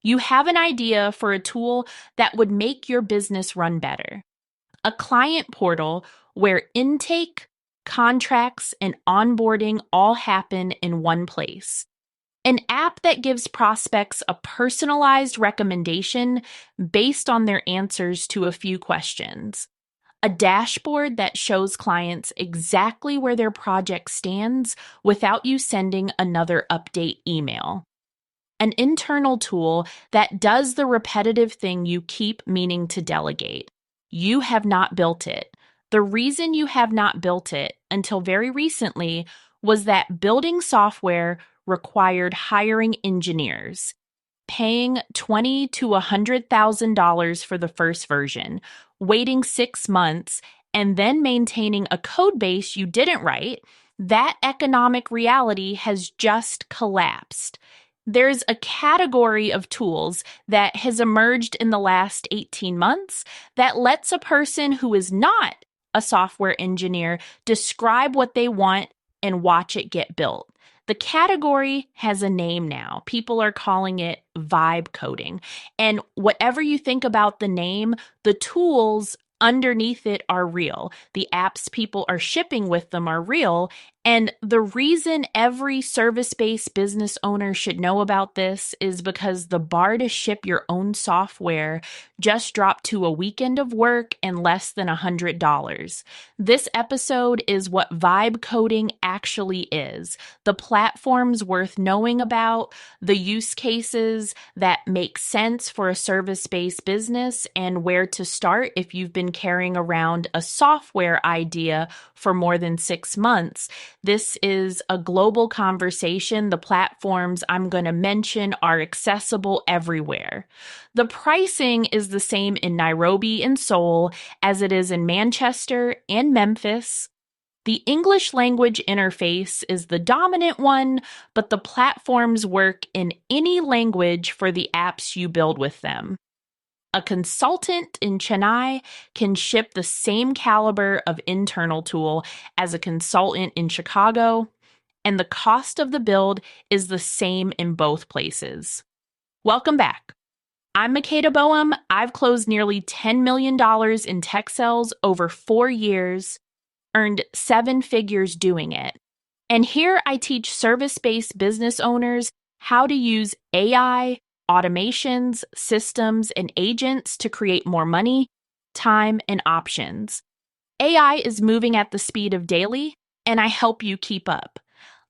You have an idea for a tool that would make your business run better. A client portal where intake, contracts, and onboarding all happen in one place. An app that gives prospects a personalized recommendation based on their answers to a few questions. A dashboard that shows clients exactly where their project stands without you sending another update email. An internal tool that does the repetitive thing you keep meaning to delegate. You have not built it. The reason you have not built it until very recently was that building software required hiring engineers, paying $20,000 to $100,000 for the first version, waiting 6 months, and then maintaining a code base you didn't write. That economic reality has just collapsed. There's a category of tools that has emerged in the last 18 months that lets a person who is not a software engineer describe what they want and watch it get built. The category has a name now. People are calling it vibe coding. And whatever you think about the name, the tools underneath it are real. The apps people are shipping with them are real. And the reason every service-based business owner should know about this is because the bar to ship your own software just dropped to a weekend of work and less than $100. This episode is what vibe coding actually is, the platforms worth knowing about, the use cases that make sense for a service-based business, and where to start if you've been carrying around a software idea for more than 6 months. This is a global conversation. The platforms I'm going to mention are accessible everywhere. The pricing is the same in Nairobi and Seoul as it is in Manchester and Memphis. The English language interface is the dominant one, but the platforms work in any language for the apps you build with them. A consultant in Chennai can ship the same caliber of internal tool as a consultant in Chicago, and the cost of the build is the same in both places. Welcome back. I'm Makeda Boehm. I've closed nearly $10 million in tech sales over 4 years, earned 7 figures doing it. And here I teach service-based business owners how to use AI, automations, systems, and agents to create more money, time, and options. AI is moving at the speed of daily, and I help you keep up.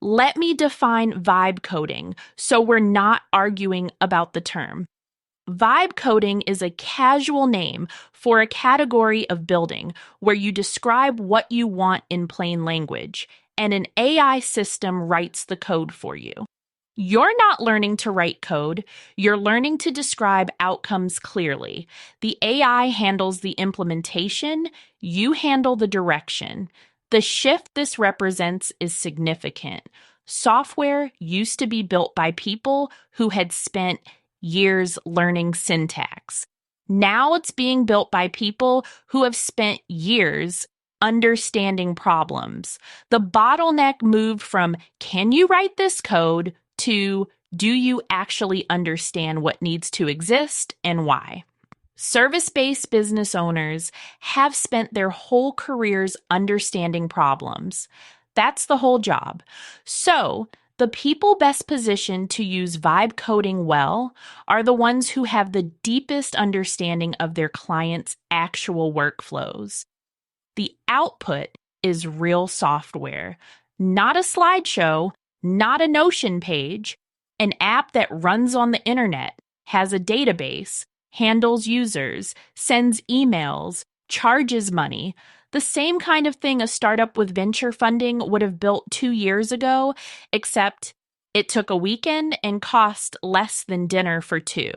Let me define vibe coding so we're not arguing about the term. Vibe coding is a casual name for a category of building where you describe what you want in plain language, and an AI system writes the code for you. You're not learning to write code. You're learning to describe outcomes clearly. The AI handles the implementation. You handle the direction. The shift this represents is significant. Software used to be built by people who had spent years learning syntax. Now it's being built by people who have spent years understanding problems. The bottleneck moved from, can you write this code, to, do you actually understand what needs to exist and why? Service-based business owners have spent their whole careers understanding problems. That's the whole job. So, the people best positioned to use vibe coding well are the ones who have the deepest understanding of their clients' actual workflows. The output is real software, not a slideshow, not a Notion page, an app that runs on the internet, has a database, handles users, sends emails, charges money. The same kind of thing a startup with venture funding would have built 2 years ago, except it took a weekend and cost less than dinner for 2.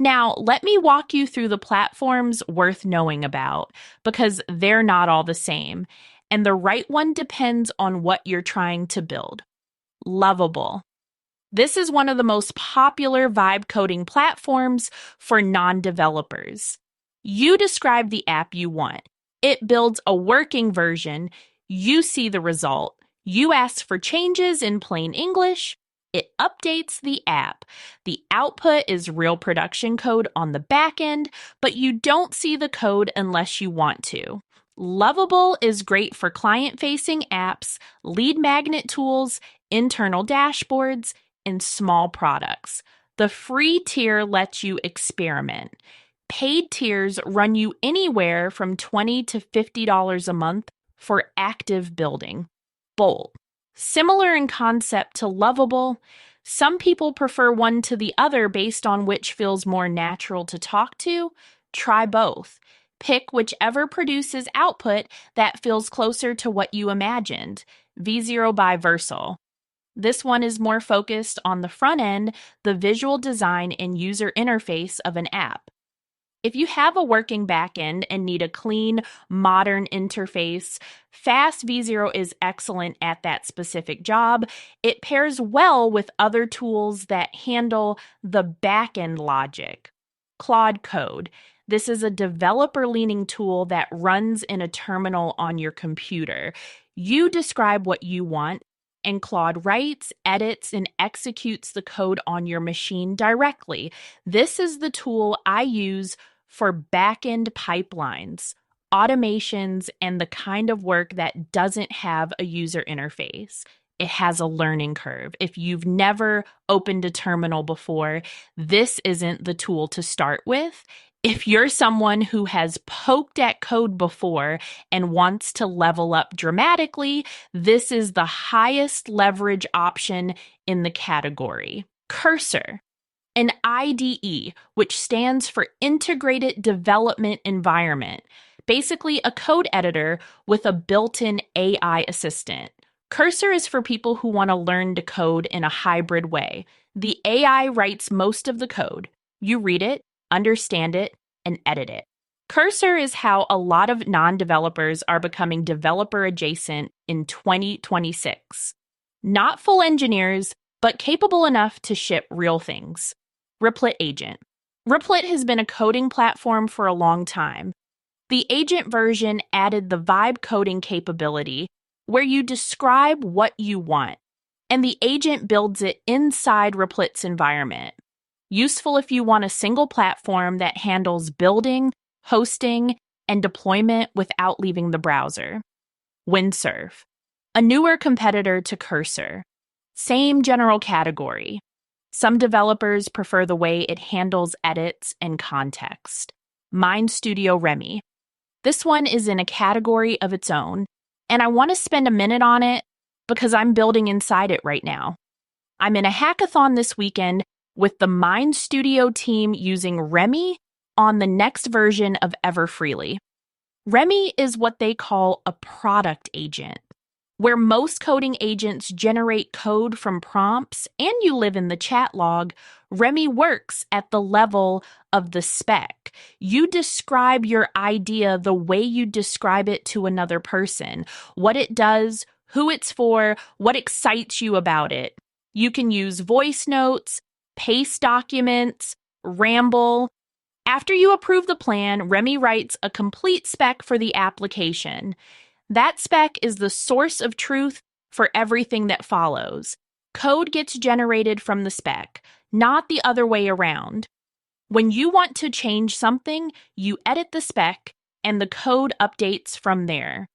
Now, let me walk you through the platforms worth knowing about, because they're not all the same, and the right one depends on what you're trying to build. Lovable. This is one of the most popular vibe coding platforms for non-developers. You describe the app you want. It builds a working version. You see the result. You ask for changes in plain English. It updates the app. The output is real production code on the back end, but you don't see the code unless you want to. Lovable is great for client-facing apps, lead magnet tools, internal dashboards, and small products. The free tier lets you experiment. Paid tiers run you anywhere from $20 to $50 a month for active building. Bold. Similar in concept to Lovable, some people prefer one to the other based on which feels more natural to talk to. Try both. Pick whichever produces output that feels closer to what you imagined. V0 by Versal. This one is more focused on the front end, the visual design and user interface of an app. If you have a working backend and need a clean, modern interface, Fast V0 is excellent at that specific job. It pairs well with other tools that handle the backend logic. Claude Code. This is a developer-leaning tool that runs in a terminal on your computer. You describe what you want, and Claude writes, edits, and executes the code on your machine directly. This is the tool I use for back-end pipelines, automations, and the kind of work that doesn't have a user interface. It has a learning curve. If you've never opened a terminal before, this isn't the tool to start with. If you're someone who has poked at code before and wants to level up dramatically, this is the highest leverage option in the category. Cursor, an IDE, which stands for Integrated Development Environment, basically a code editor with a built-in AI assistant. Cursor is for people who want to learn to code in a hybrid way. The AI writes most of the code. You read it, understand it, and edit it. Cursor is how a lot of non-developers are becoming developer adjacent in 2026. Not full engineers, but capable enough to ship real things. Replit Agent. Replit has been a coding platform for a long time. The agent version added the vibe coding capability where you describe what you want, and the agent builds it inside Replit's environment. Useful if you want a single platform that handles building, hosting, and deployment without leaving the browser. Windsurf, a newer competitor to Cursor. Same general category. Some developers prefer the way it handles edits and context. MindStudio Remy. This one is in a category of its own, and I want to spend a minute on it because I'm building inside it right now. I'm in a hackathon this weekend with the MindStudio team using Remy on the next version of Everfreely. Remy is what they call a product agent. Where most coding agents generate code from prompts and you live in the chat log, Remy works at the level of the spec. You describe your idea the way you describe it to another person, what it does, who it's for, what excites you about it. You can use voice notes, paste documents, ramble. After you approve the plan, Remy writes a complete spec for the application. That spec is the source of truth for everything that follows. Code gets generated from the spec, not the other way around. When you want to change something, you edit the spec, and the code updates from there.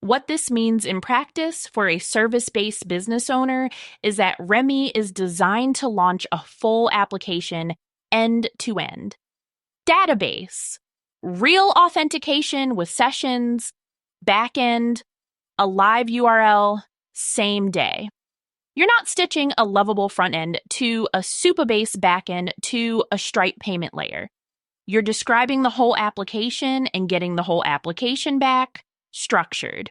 What this means in practice for a service-based business owner is that Remy is designed to launch a full application end-to-end. Database. Real authentication with sessions, backend, a live URL, same day. You're not stitching a Lovable front end to a Supabase backend to a Stripe payment layer. You're describing the whole application and getting the whole application back, structured.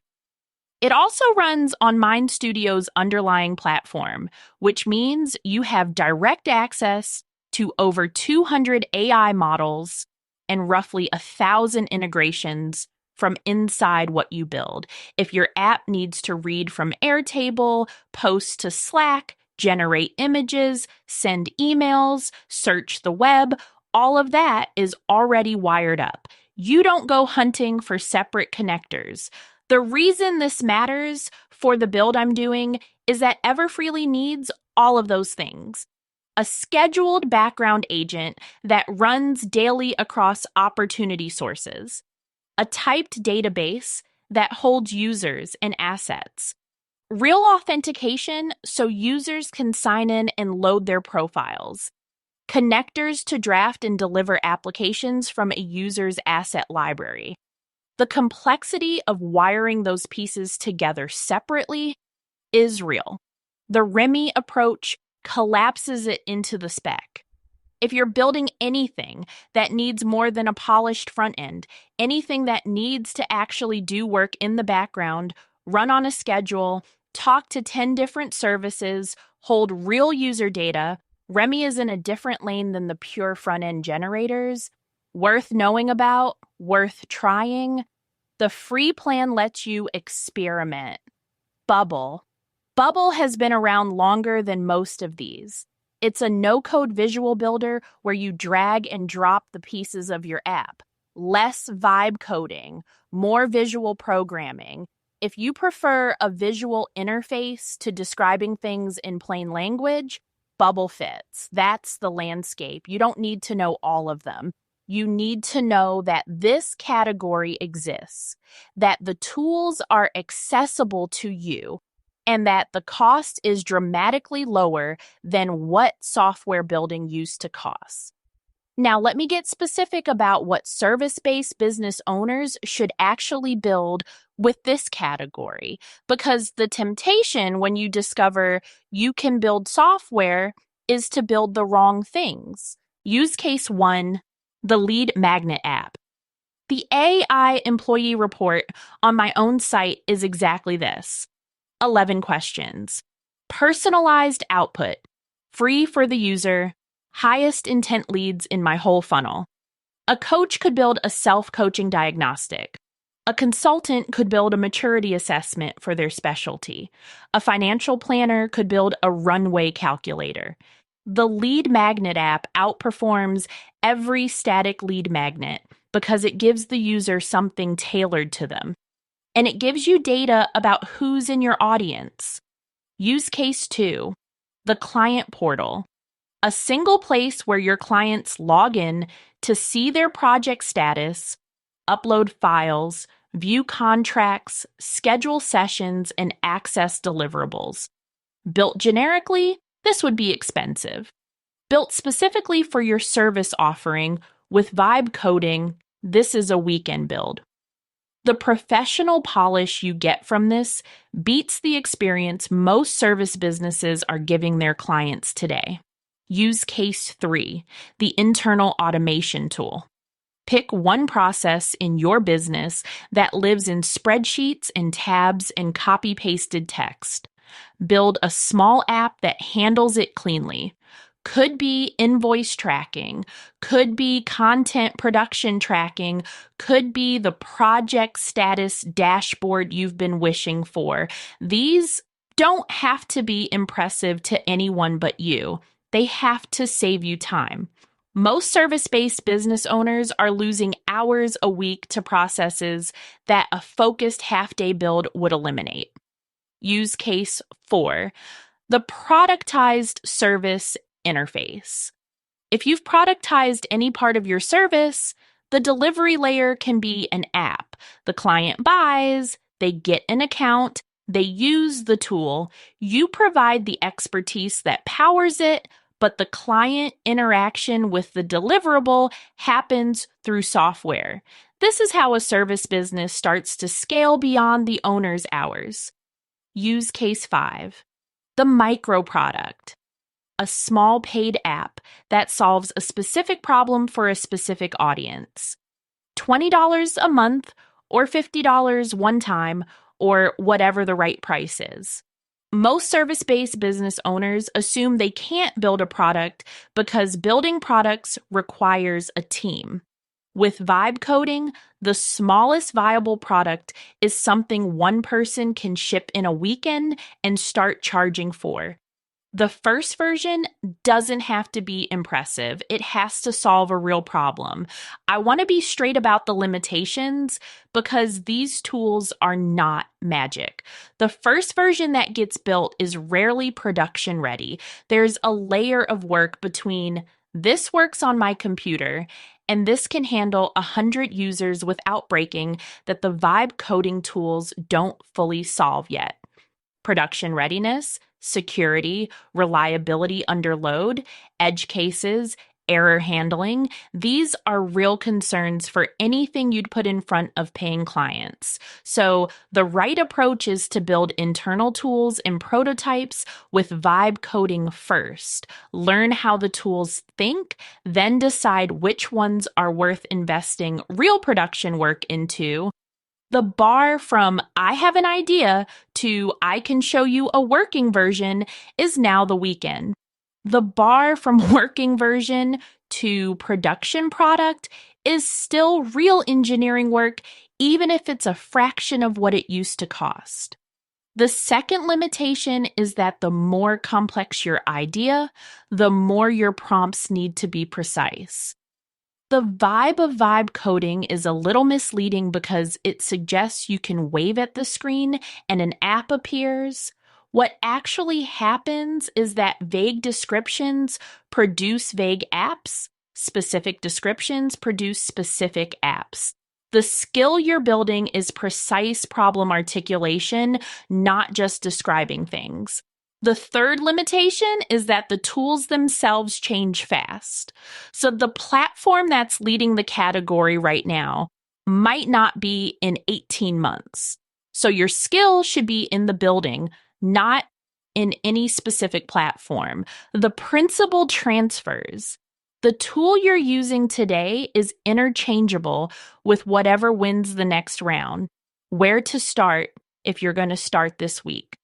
It also runs on MindStudio's underlying platform, which means you have direct access to over 200 AI models and roughly 1,000 integrations from inside what you build. If your app needs to read from Airtable, post to Slack, generate images, send emails, search the web, all of that is already wired up. You don't go hunting for separate connectors. The reason this matters for the build I'm doing is that Everfreely needs all of those things. A scheduled background agent that runs daily across opportunity sources. A typed database that holds users and assets. Real authentication so users can sign in and load their profiles. Connectors to draft and deliver applications from a user's asset library. The complexity of wiring those pieces together separately is real. The Remy approach collapses it into the spec. If you're building anything that needs more than a polished front end, anything that needs to actually do work in the background, run on a schedule, talk to 10 different services, hold real user data, Remy is in a different lane than the pure front-end generators. Worth knowing about, worth trying. The free plan lets you experiment. Bubble. Bubble has been around longer than most of these. It's a no-code visual builder where you drag and drop the pieces of your app. Less vibe coding, more visual programming. If you prefer a visual interface to describing things in plain language, Bubble fits. That's the landscape. You don't need to know all of them. You need to know that this category exists, that the tools are accessible to you, and that the cost is dramatically lower than what software building used to cost. Now, let me get specific about what service-based business owners should actually build with this category, because the temptation when you discover you can build software is to build the wrong things. Use case 1, the lead magnet app. The AI employee report on my own site is exactly this. 11 questions. Personalized output, free for the user, highest intent leads in my whole funnel. A coach could build a self-coaching diagnostic. A consultant could build a maturity assessment for their specialty. A financial planner could build a runway calculator. The lead magnet app outperforms every static lead magnet because it gives the user something tailored to them. And it gives you data about who's in your audience. Use case 2, the client portal. A single place where your clients log in to see their project status, upload files, view contracts, schedule sessions, and access deliverables. Built generically, this would be expensive. Built specifically for your service offering with vibe coding, this is a weekend build. The professional polish you get from this beats the experience most service businesses are giving their clients today. Use case 3, the internal automation tool. Pick one process in your business that lives in spreadsheets and tabs and copy-pasted text. Build a small app that handles it cleanly. Could be invoice tracking, could be content production tracking, could be the project status dashboard you've been wishing for. These don't have to be impressive to anyone but you. They have to save you time. Most service-based business owners are losing hours a week to processes that a focused half-day build would eliminate. Use case 4, the productized service interface. If you've productized any part of your service, the delivery layer can be an app. The client buys, they get an account, they use the tool. You provide the expertise that powers it, but the client interaction with the deliverable happens through software. This is how a service business starts to scale beyond the owner's hours. Use case 5, the micro product. A small paid app that solves a specific problem for a specific audience. $20 a month or $50 one time or whatever the right price is. Most service-based business owners assume they can't build a product because building products requires a team. With vibe coding, the smallest viable product is something one person can ship in a weekend and start charging for. The first version doesn't have to be impressive. It has to solve a real problem. I want to be straight about the limitations because these tools are not magic. The first version that gets built is rarely production ready. There's a layer of work between this works on my computer and this can handle 100 users without breaking that the Vibe coding tools don't fully solve yet. Production readiness, security, reliability under load, edge cases, error handling. These are real concerns for anything you'd put in front of paying clients. So the right approach is to build internal tools and prototypes with Vibe coding first. Learn how the tools think, then decide which ones are worth investing real production work into. The bar from I have an idea to I can show you a working version is now the weekend. The bar from working version to production product is still real engineering work, even if it's a fraction of what it used to cost. The second limitation is that the more complex your idea, the more your prompts need to be precise. The vibe of Vibe coding is a little misleading because it suggests you can wave at the screen and an app appears. What actually happens is that vague descriptions produce vague apps. Specific descriptions produce specific apps. The skill you're building is precise problem articulation, not just describing things. The third limitation is that the tools themselves change fast. So the platform that's leading the category right now might not be in 18 months. So your skill should be in the building, not in any specific platform. The principle transfers. The tool you're using today is interchangeable with whatever wins the next round. Where to start if you're going to start this week?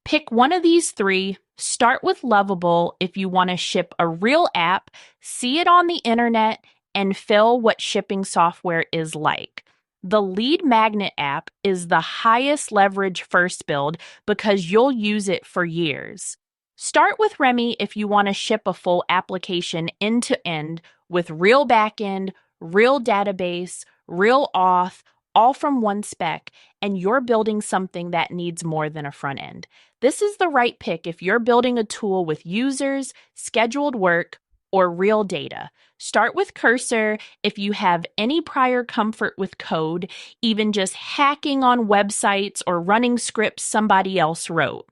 Pick one of these three. Start with Lovable if you want to ship a real app, see it on the internet, and feel what shipping software is like. The Lead Magnet app is the highest leverage first build because you'll use it for years. Start with Remy if you want to ship a full application end to end with real backend, real database, real auth, all from one spec, and you're building something that needs more than a front end. This is the right pick if you're building a tool with users, scheduled work, or real data. Start with Cursor if you have any prior comfort with code, even just hacking on websites or running scripts somebody else wrote.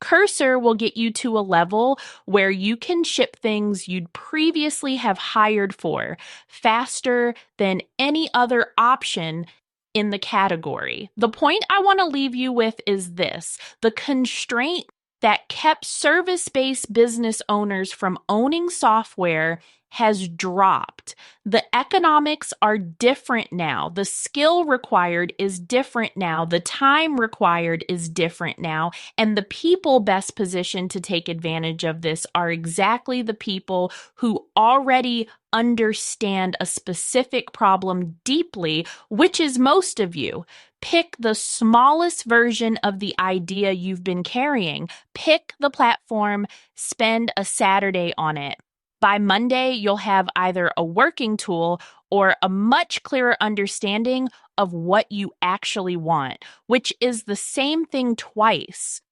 Cursor will get you to a level where you can ship things you'd previously have hired for faster than any other option in the category. The point I want to leave you with is this: the constraint that kept service-based business owners from owning software has dropped. The economics are different now. The skill required is different now. The time required is different now. And the people best positioned to take advantage of this are exactly the people who already understand a specific problem deeply, which is most of you. Pick the smallest version of the idea you've been carrying. Pick the platform, spend a Saturday on it. By Monday, you'll have either a working tool or a much clearer understanding of what you actually want, which is the same thing twice.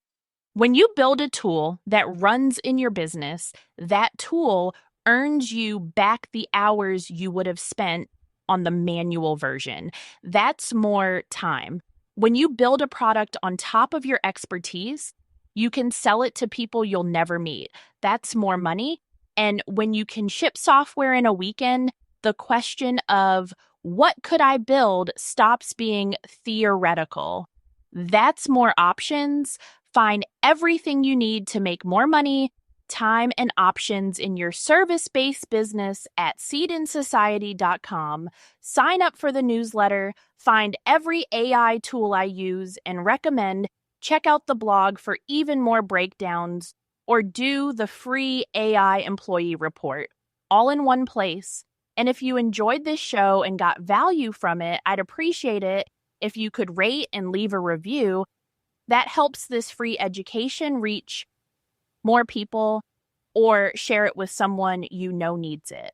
When you build a tool that runs in your business, that tool earns you back the hours you would have spent on the manual version. That's more time. When you build a product on top of your expertise, you can sell it to people you'll never meet. That's more money. And when you can ship software in a weekend, the question of what could I build stops being theoretical. That's more options. Find everything you need to make more money, time, and options in your service-based business at seedinsociety.com. Sign up for the newsletter, find every AI tool I use and recommend, check out the blog for even more breakdowns, or do the free AI employee report, all in one place. And if you enjoyed this show and got value from it, I'd appreciate it if you could rate and leave a review. That helps this free education reach more people, or share it with someone you know needs it.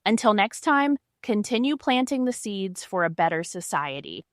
Until next time, continue planting the seeds for a better society.